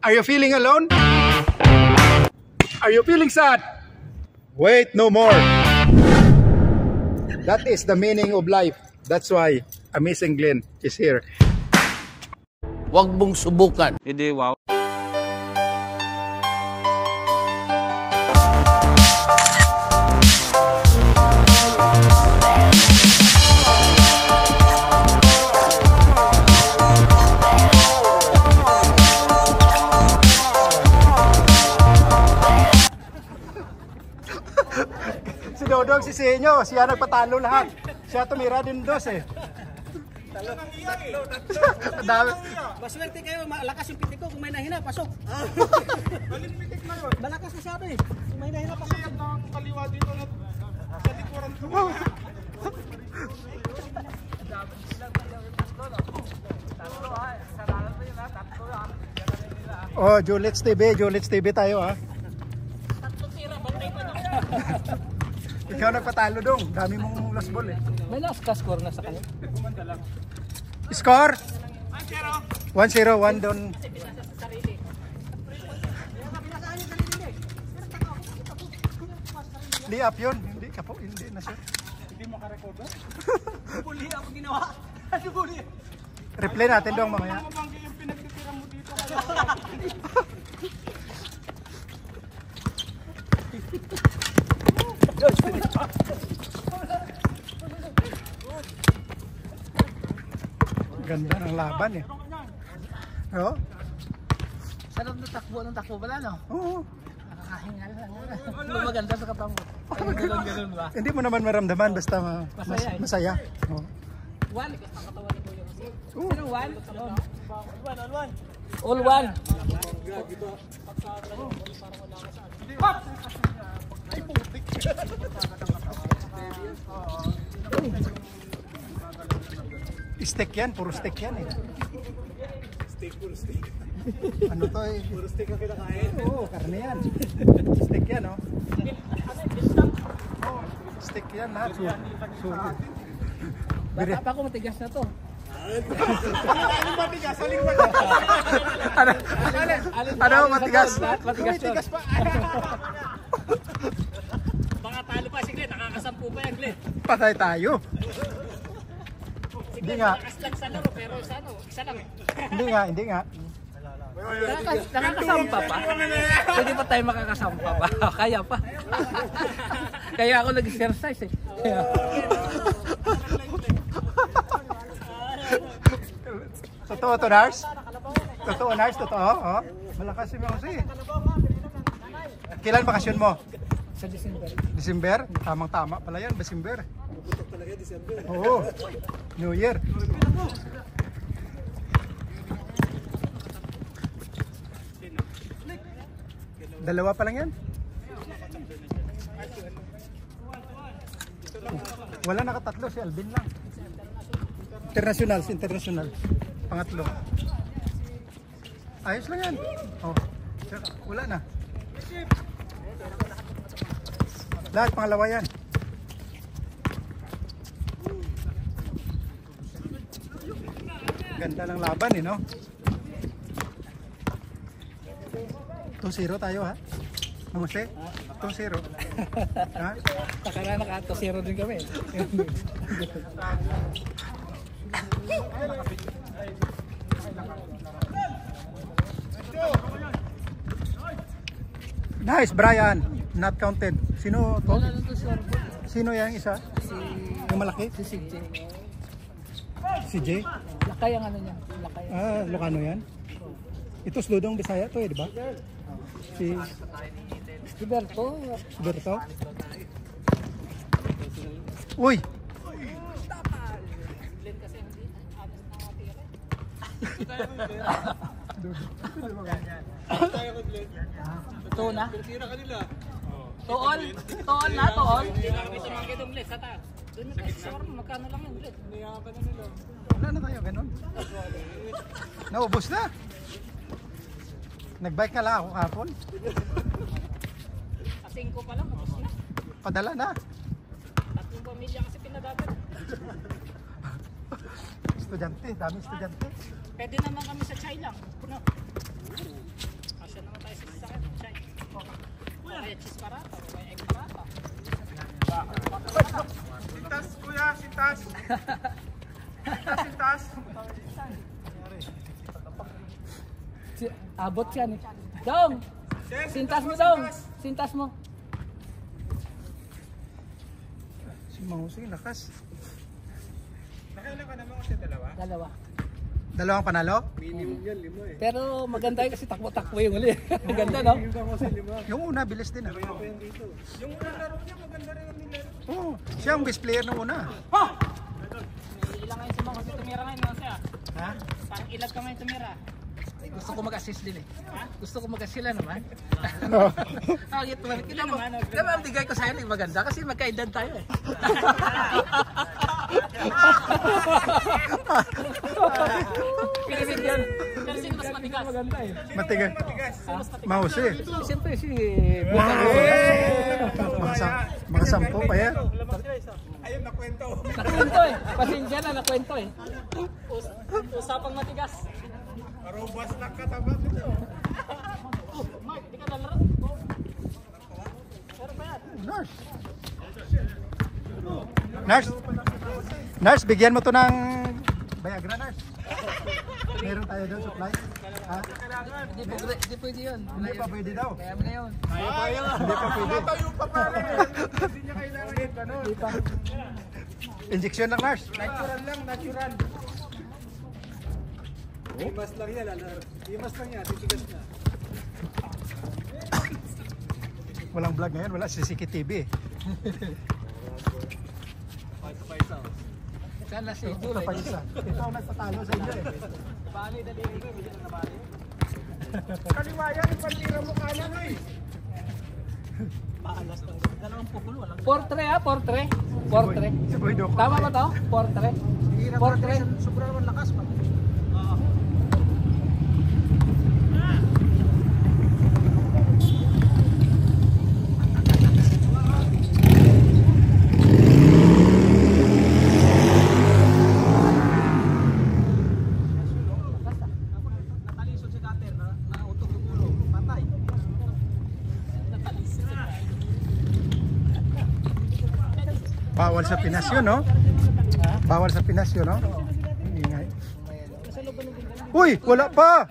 Are you feeling alone? Are you feeling sad? Wait no more. That is the meaning of life. That's why Amazing Glenn is here. Huwag mong subukan. Hindi, wow. Si Dodong, si Senyo, siya nagpatalo lahat. Siya tumira din dos eh. Dami. Maswerte kayo, malakas yung pitik ko. Kung may nahina, pasok. Alin pitik na yun? Malakas na sabi. Kung may nahina, pasok. Kasi ang kaliwa dito na sa likuran ko. Oh, Julits TV tayo ha. Ikaw nagpatalo dong, dami mong last ball eh. May last ka score na sa kanya. Score? 1-0, 1 doon. Di up yun, hindi ka po, hindi na siya. Hindi mo ka-record? Buli ako ginawa. Ano buli? Replay natin dong mamaya. Ano bang yung pinagtitira mo dito? Ganda ng laban eh. Oo? Sarap na takbo pala, no? Oo. Nakakahinga lang. Maganda sa katang mo. Ganun ba? Hindi mo naman maramdaman basta masaya. Oo. One. Sino one? All one. Steak yan, puro steak yan eh. Puro steak. Ano to eh? Puro steak ang kinakain. Oo, karne yan. Steak yan oh. Steak yan lahat. Bata pa ako, matigas na to. Ano matigas? Aling ba? Ano matigas? Matigas pa. Baka talo pa si Glenn, nakakasampu pa yan Glenn. Patay tayo. Hindi nga. Nakaslang sa laro pero isa lang eh. Hindi nga. Nakakasampa pa? Pwede pa tayo makakasampa pa? Kaya pa. Kaya ako nag-exercise eh. Totoo to, Nars? Totoo, Nars? Totoo? Oh. Malakas si Mausi. Kailan bakasyon mo? Sa December. December? Tamang-tama pala yan, December. Oo. New Year. Dalawa pa lang yan? Wala nakatatlo, si Alvin lang. International. Pangatlo. Ayos lang yan. Oh. Wala na. Lahat pangalawa yan. Ganda ng laban eh, no? 2-0 tayo ha? Namaste? 2-0. Ha? Nakaraan naka-2-0 din kami. Nice, Brian. Not counted. Sino to? Wala na to score. Sino yung isa? Yung malaki? Si CJ. Si Jay? Lakay ang ano niya. Lakay. Ah, Lucano yan? Ito Dodong Bisaya to eh, di ba? Si Roberto. Berto. Uy! Ito na. Tira kanila. Tool na, tool. Hindi na kami tumangkit yung blitz. Sata. Doon na score mo, magkano lang yung blitz. Niyakan na nila. Wala na tayo, ganun. Naubos na. Nagbike ka lang ako kahapon. Kasi 5 pa lang, tapos na. Padala na. 3 pamilya kasi pinadagan. Estudyante, dami estudyante. Pwede naman kami sa Chai lang. No? Sintas, kuya, sintas. Sintas. Abot siya ni. Dong! Sintas mo dong! Sintas mo. Si Mahusay, lakas. Nakailan ka naman kasi dalawa? Dalawa. Dalawang panalo? Minimum yan, 5 eh. Pero maganda yun kasi takbo-takbo yung uli. Maganda no? Yung kasi 5. Yung una, bilis din. Kaya pa yan dito. Yung unang laro niya, maganda rin ang nilaro. Oo, siya ang best player ng una. Ilang ngayon si Mang kasi tumira ngayon no siya. Ha? Parang ilag ka ngayon tumira. Ay, gusto ko mag-assist din eh. Gusto ko mag-assist sila naman. No. Bakit naman? Kita mo, diba ang bigay ko sa inyo maganda kasi magkaedad tayo eh. Pinibigyan. Pero sino mas matigas? Maganda eh. Matigas. Mahusay. Siyempre si Mga 10 pa yan. Ayun, nakwento. Nakwento eh. Pasensya na, nakwento eh. Usapang matigas. Robust na katabak ito. Mark, di ka lalaro. Nurse. Nurse. Nurse, bigyan mo to ng Viagra, Nurse. Meron tayo doon supply. Ha? Hindi pwede yun. Hindi pa pwede daw. Kaya mo na yun. Hindi pa pwede. Matayo pa pare. Hindi niya kailangan yung ganun. Injection lang, Nurse. Natural lang, natural. Imas lang yan, imas lang yan, titigas na. Walang vlog ngayon, wala CCTV eh. Sana si Ito Jules. pa isa. Ito ang nagtatalo sa inyo eh. Bali, daliri ko. Hindi na bali. Kaliwa yan, ipantira mo kanan eh. Paalas lang. Dalawang pukulo. Walang Portre ha, portre. Portre. Si Boy Doc. Tama ba to? Portre. Portre. Sobrang naman lakas pa. natalisod si Cutter na nautok yung ulo. Patay. Natalisod. Bawal sa Pinas yun, no? Bawal sa Pinas yun, no? Ingay. Uy, wala pa!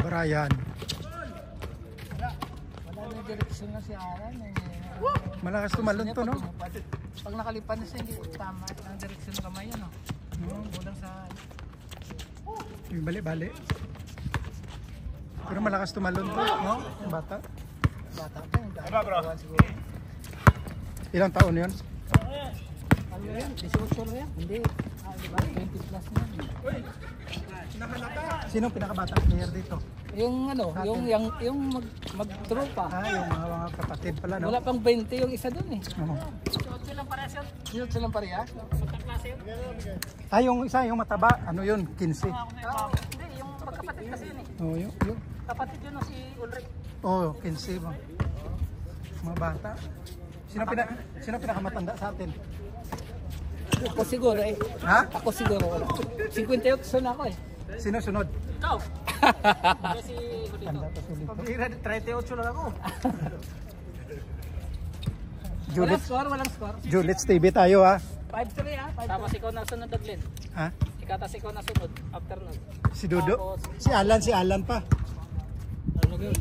Brian. Wala na yung direksyon na si Aran eh. Malakas tumalon to, no? Pag nakalipan na siya, hindi tama ang direksyon ng kamay yan. Kulang sa... Yung bali-bali. Pero malakas tumalon to, no? Yung bata. Bata pa yun. Aba, bro. Siguro. Ilang taon yun? Ano yan? 18 na yan? Hindi. Diba? 20 plus na. Sino ang pinakabata player dito? Yung ano, yung mag-tropa. Yung mga kapatid pala, no? Wala pang 20 yung isa dun eh. Oo. Silang parehas yun. Yun silang parehas. Magkaklase yun. Yung isa, yung mataba, ano yun? 15. Hindi, yung magkapatid kasi yun eh. Oh, yun. Kapatid yun si Ulrich. Oh, 15 ba? Mga bata. Sino pinakamatanda sa atin? Ako siguro eh. Ha? Ako siguro. 58 na ako eh. Sino sunod? Ikaw. Kasi dito. Tanda pa sulit. Pabira, 38 lang ako. Walang score. Julits TV tayo, ha? 5-3 ah. Tapos ikaw na sunod na Glenn. Ha? Ikatas ikaw na sunod. After nun. Si Dudo? Si Alan pa.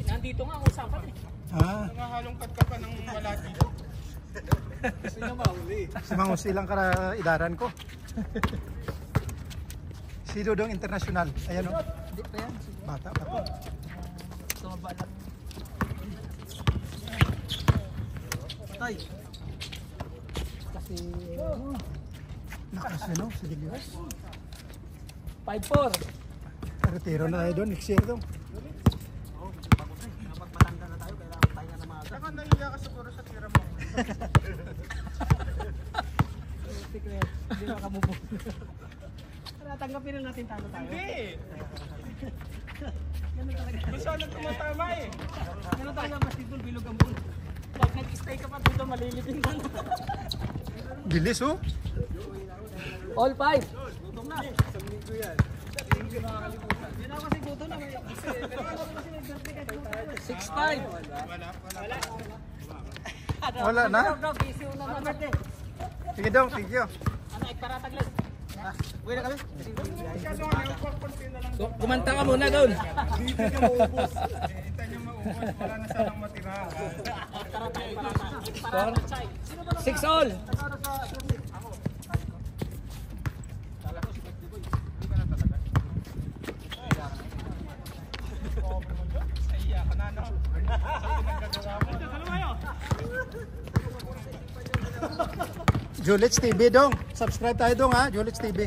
Nandito nga ang usapan eh. Ah, Nangahalongkat ka pa ng wala dito. Gusto niya mahuli. si Mang Usilang idaran ko. Si Dudong International. Ayan, o. Hindi pa yan. Bata pa to. Tumaba lang. Patay. Kasi Lakas yun, no? Si Dilios. 5-4. Retiro na tayo doon. Next year doon. Saka nahiya ka siguro sa tira mo. Hindi makamubog. Tanggapin na natin talo tayo. Hindi! Gusto na tumatama eh. Ganun talaga basketball bilog ang bulo. Pag nag-stay ka pa dito malilipin ka na. Bilis, oh. All 5. Gutom na. Isang linggo yan. 6'5". Wala na? Sige dong, thank you. Kumanta ka muna doon. Dito nyo maubos. Dito nyo maubos. Wala na sanang matira. 6 all. Julits TV dong. Subscribe tayo dong ha, Julits TV.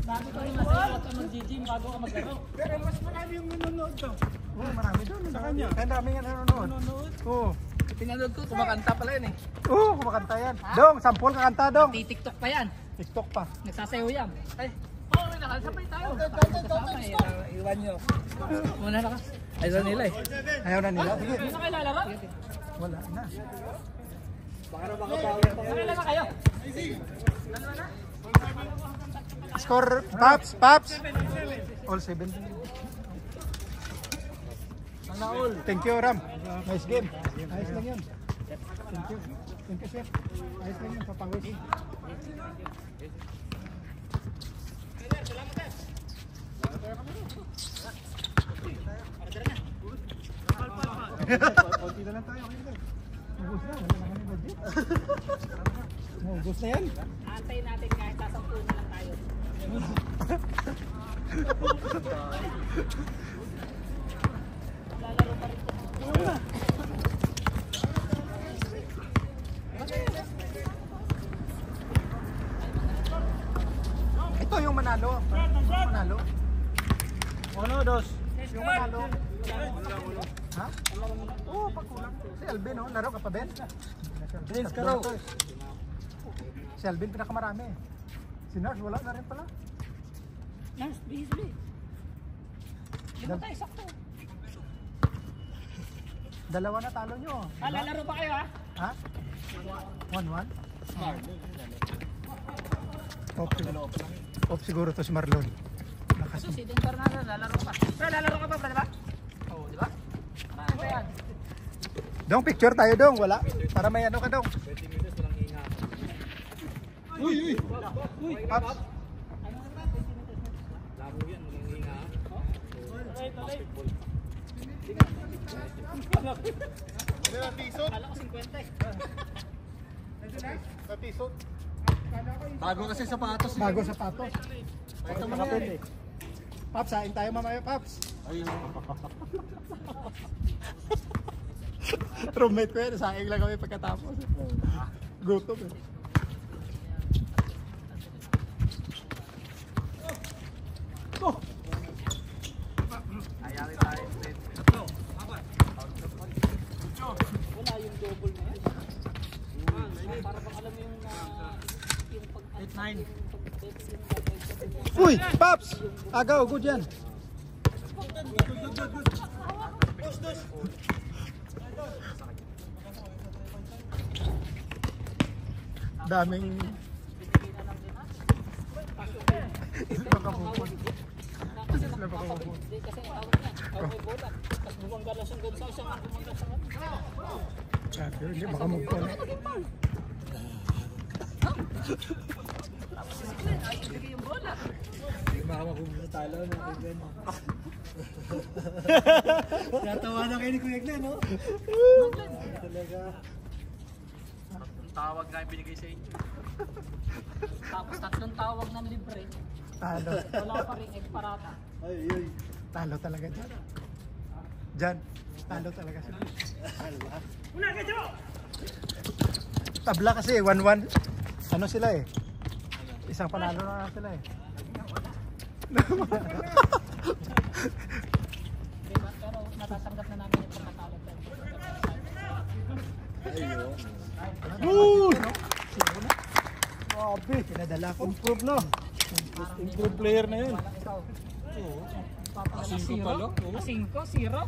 Sabi ko rin masaya ka mag-gym bago ka maglaro. Pero mas marami yung nanonood daw. Oh, marami doon. Sa kanya. Kaya dami nga nanonood. Oo. Pinanood ko, kumakanta pala yun eh. Oo, kumakanta yan. Dong, sampol kakanta dong. TikTok pa yan. TikTok pa. Nagsasayaw yan. Ay, oo, nakasabay tayo. Kasama eh, iwan nyo. Muna na ka. Ayaw nila eh. Ayaw na nila. Sige. Hindi na kayo lalaro? Wala na. Nakailan na kayo? Score, Paps. All 7. Sana all. Thank you, Ram. Nice game. Ayos lang yun. Thank you. Thank you, sir. Ayos lang yun, papawis. Konti na lang tayo. Ubus na. Wala na kami budget. Ubus na yan. Antayin natin kahit sasampu na lang tayo. Lalaro pa rin ito. Ito yung manalo. Manalo. Ano, dos? Yung manalo. Ha? Oo, pagkulang. Si Alvin, no? Laro ka pa, Ben? Vince, karo. Si Alvin, pinakamarami. Si Nars, wala na rin pala. Nars, busy. Di ba tayo sakto? Dalawa na talo nyo. Lalaro pa kayo ha? Ha? 1-1? Off siguro to si Marlon. So, si Dean Fernandez, lalaro ka. Pero lalaro ka pa, di ba? Oo, di ba? Marami pa yan. Dong, picture tayo dong. Wala. Para may ano ka dong. Uy! Paps. Kala ko 50 eh. Bago kasi sapatos. Bago sapatos. Ito mga pwede. Paps, hain tayo mamaya, Paps. Roommate ko yan. Saing lang kami pagkatapos. Gutom eh. Oh! Wala yung double na yan. Para bang alam mo yung pag... 8-9. Uy! Paps! Agaw, good yan. Daming... Kasi nakakapagod. Kasi tawag niya. Tawag may bola. Tapos bumangga lang siyang gansa. Siya nga bumangga sa kanila. Sabi, hindi baka mag-call. Tapos si Glenn, ay ibigay yung bola. Baka makuha talo na kay Glenn. Natawa na kayo ni Kuya Glenn, no? Talaga. Tawag na yung binigay sa inyo. Tapos 3 tawag ng libre. Talo. Wala pa rin egg parata. Ay. Talo talaga dyan. Dyan. Talo talaga sila. Una ka, Jo! Tabla kasi 1-1. Ano sila eh? Isang panalo na sila eh. Diba? Pero natatanggap na namin yung pagkatalo. Woo! Grabe. Pinadala ko. Improve no. Improve player na yun. Walang ikaw. Papalala 0? 5, 0?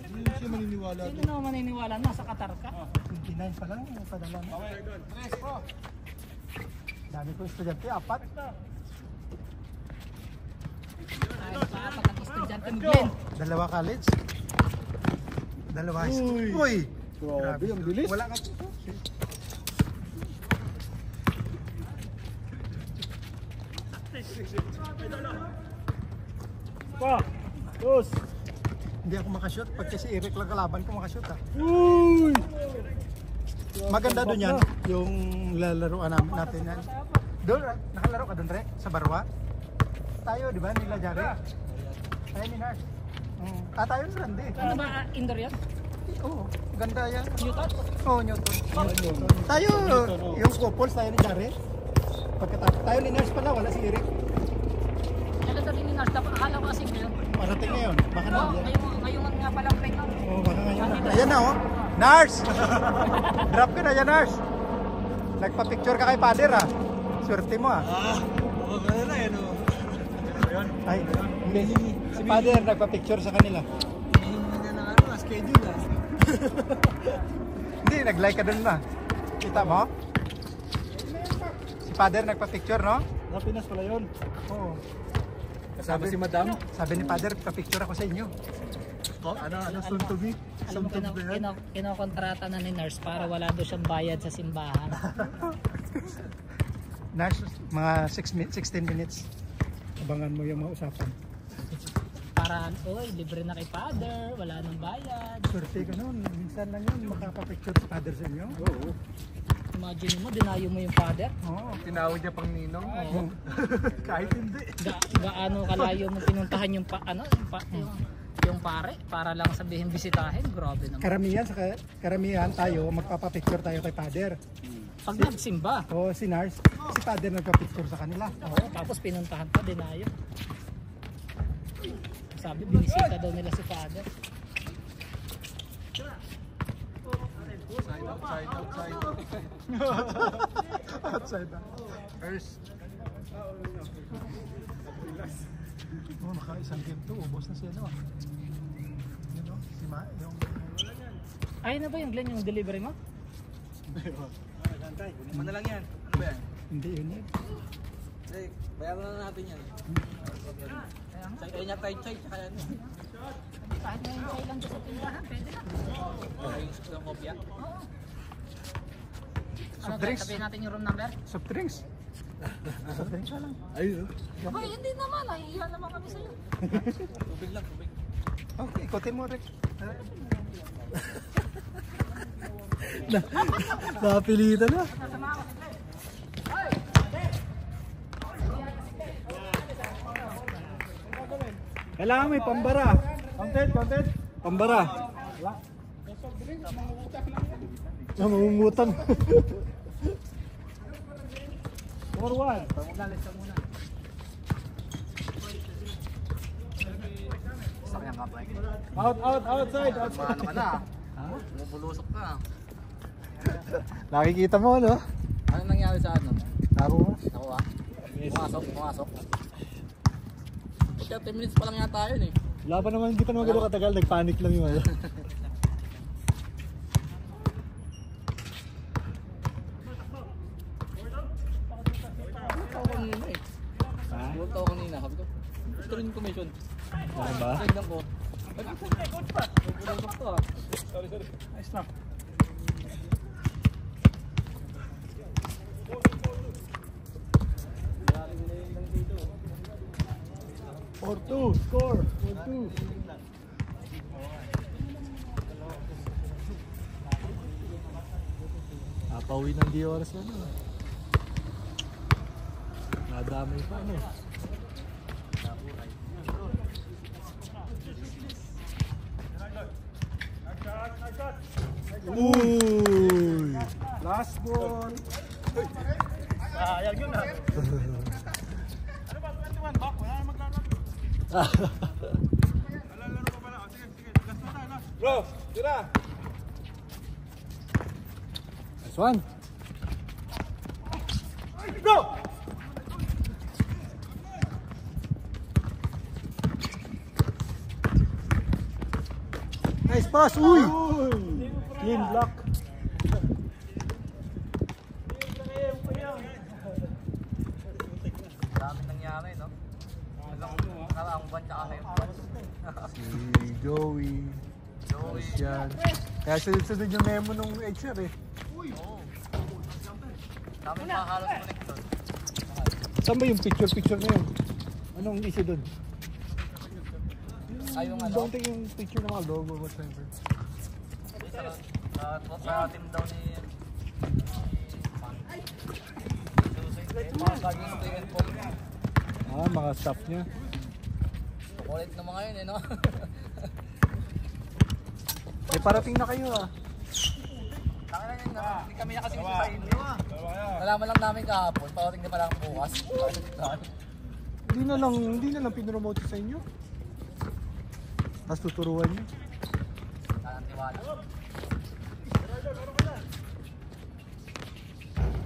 Hindi siya maniniwala. Sino naman maniniwala na sa Qatar ka? 29 pa lang yung padala na. Dami ko estudyante, 4. Ano, Glenn? Dalawa college. Dalawa high school. Uy! Grabe, ang bilis. Wala ka. Pa! Dos! Hindi ako makashoot. Pag kasi Eric lang kalaban ko makashoot ha. Uy! Maganda doon yan. Yung lalaroan natin yan. Doon, nakalaro ka doon, Re? Sa Barwa? Tayo, di ba? Nila Jari? Tayo ni Nars. Tayo ni Randy. Ano ba, indoor yan? Oo, ganda yan. Newton? Oo, Newton. Tayo, yung couples, tayo ni Jari. Pagkatapos, tayo ni Nars pala, wala si Eric. Kailan sabi ni Nars, dapat akala ko kasi ngayon. Parating ngayon, baka na. Oo, ngayon nga palang break na. Oo, baka ngayon na. Ayan na, oh. Nars! Drop ka na yan, Nars. Nagpa-picture ka kay Pader, ah. Swerte mo, ah. Ano na yan, oh. Ay, hindi. Si Pader, nagpa-picture sa kanila. Hinihingi na ng ano, schedule ah. Hindi, nag-like ka dun na. Kita mo? Si Pader nagpa-picture, no? Pinas pala yun. Oo. Kasama si Madam. Sabi ni Pader, pa-picture ako sa inyo. Ano, soon to be? Alam mo, kinokontrata na ni Nars para wala doon siyang bayad sa simbahan. Nars, mga 16 minutes. Abangan mo yung mga usapan. Para, oy, libre na kay Father, wala nang bayad. Swerte ka nun. Minsan lang yun, makapa-picture si Pader sa inyo. Oo. Imagine mo, dinayo mo yung Father. Oo. Tinawag niya pang ninong. Oo. Kahit hindi. Gaano kalayo mo pinuntahan yung yung pare para lang sabihin bisitahin, grabe naman. Karamihan tayo, magpapa-picture tayo kay Pader. Pag nagsimba, O si Nars, si Pader nagpa-picture sa kanila. oo, tapos pinuntahan pa, dinayo. Sabi, binisita daw nila si Father. Outside na. First. Oh, naka-isang game to. Ubos na siya, no? Yun, no? Si Ma, yung... Ayun na ba yung Glenn, yung delivery mo? Kunin na lang yan. Ano ba yan? Hindi yun yun. Bayaran na natin yan. Ayun niya tayo chay, tsaka yan. Kahit na yung kailang sa tindahan, pwede na. Yung kopya. Oo. Soft Ano, drinks? sabihin natin yung room number? Soft drinks. Soft drinks na lang. Ayun. Ay, hindi naman. Nahihiya naman kami sa'yo. Tubig lang, tubig. Okay, ikotin mo, Rick. Napilitan na. Kailangan may pambara. Content. Pambara. Wala. Mamumutan. For one. Outside. Ano ka na? Bumubulusok ka. Nakikita mo, no? Ano nangyari sa ano? Taro mo. Ako ah. Pumasok. 30 minutes pa lang yata yun eh. Wala pa naman, hindi pa naman gano'ng katagal. Nagpanic lang yung ano. Punta ako kanina eh. Punta ako kanina. Sabi ko, gusto rin yung commission. Ano ba? Tignan ko. Bumulusok to ah. Nice na. Or 2, score. 4-2. Napauwi ng di oras na no. Nadamay pa no. Uy! Last ball. Sayang yun ah. Bro, tira. Nice one. Go! Nice pass. Uy! Clean block. Dami nangyari no? Nakaraang buwan tsaka ngayon buwan. Si Joey. Yan. Kaya sunod-sunod yung memo nung HR eh. Dami pa halos connector. Saan ba yung picture na yun? Anong issue doon? Ay, yung ano? Don't take yung picture ng mga logo whatever. Sa team daw ni mga saging ito yung po. Mga staff niya. Kulit na mga yun eh, no? Eh parating na kayo ah. Tangina yun, hindi kami nakasing sa inyo. Nalaman lang namin kahapon, parating na pala ang bukas. Hindi na lang pinromote sa inyo. Tapos tuturuan niyo. Tanang tiwala.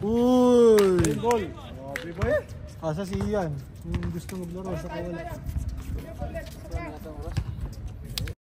Uy! Goal! Okay ba eh? Asa si Ian? Yung gusto maglaro sa kawala.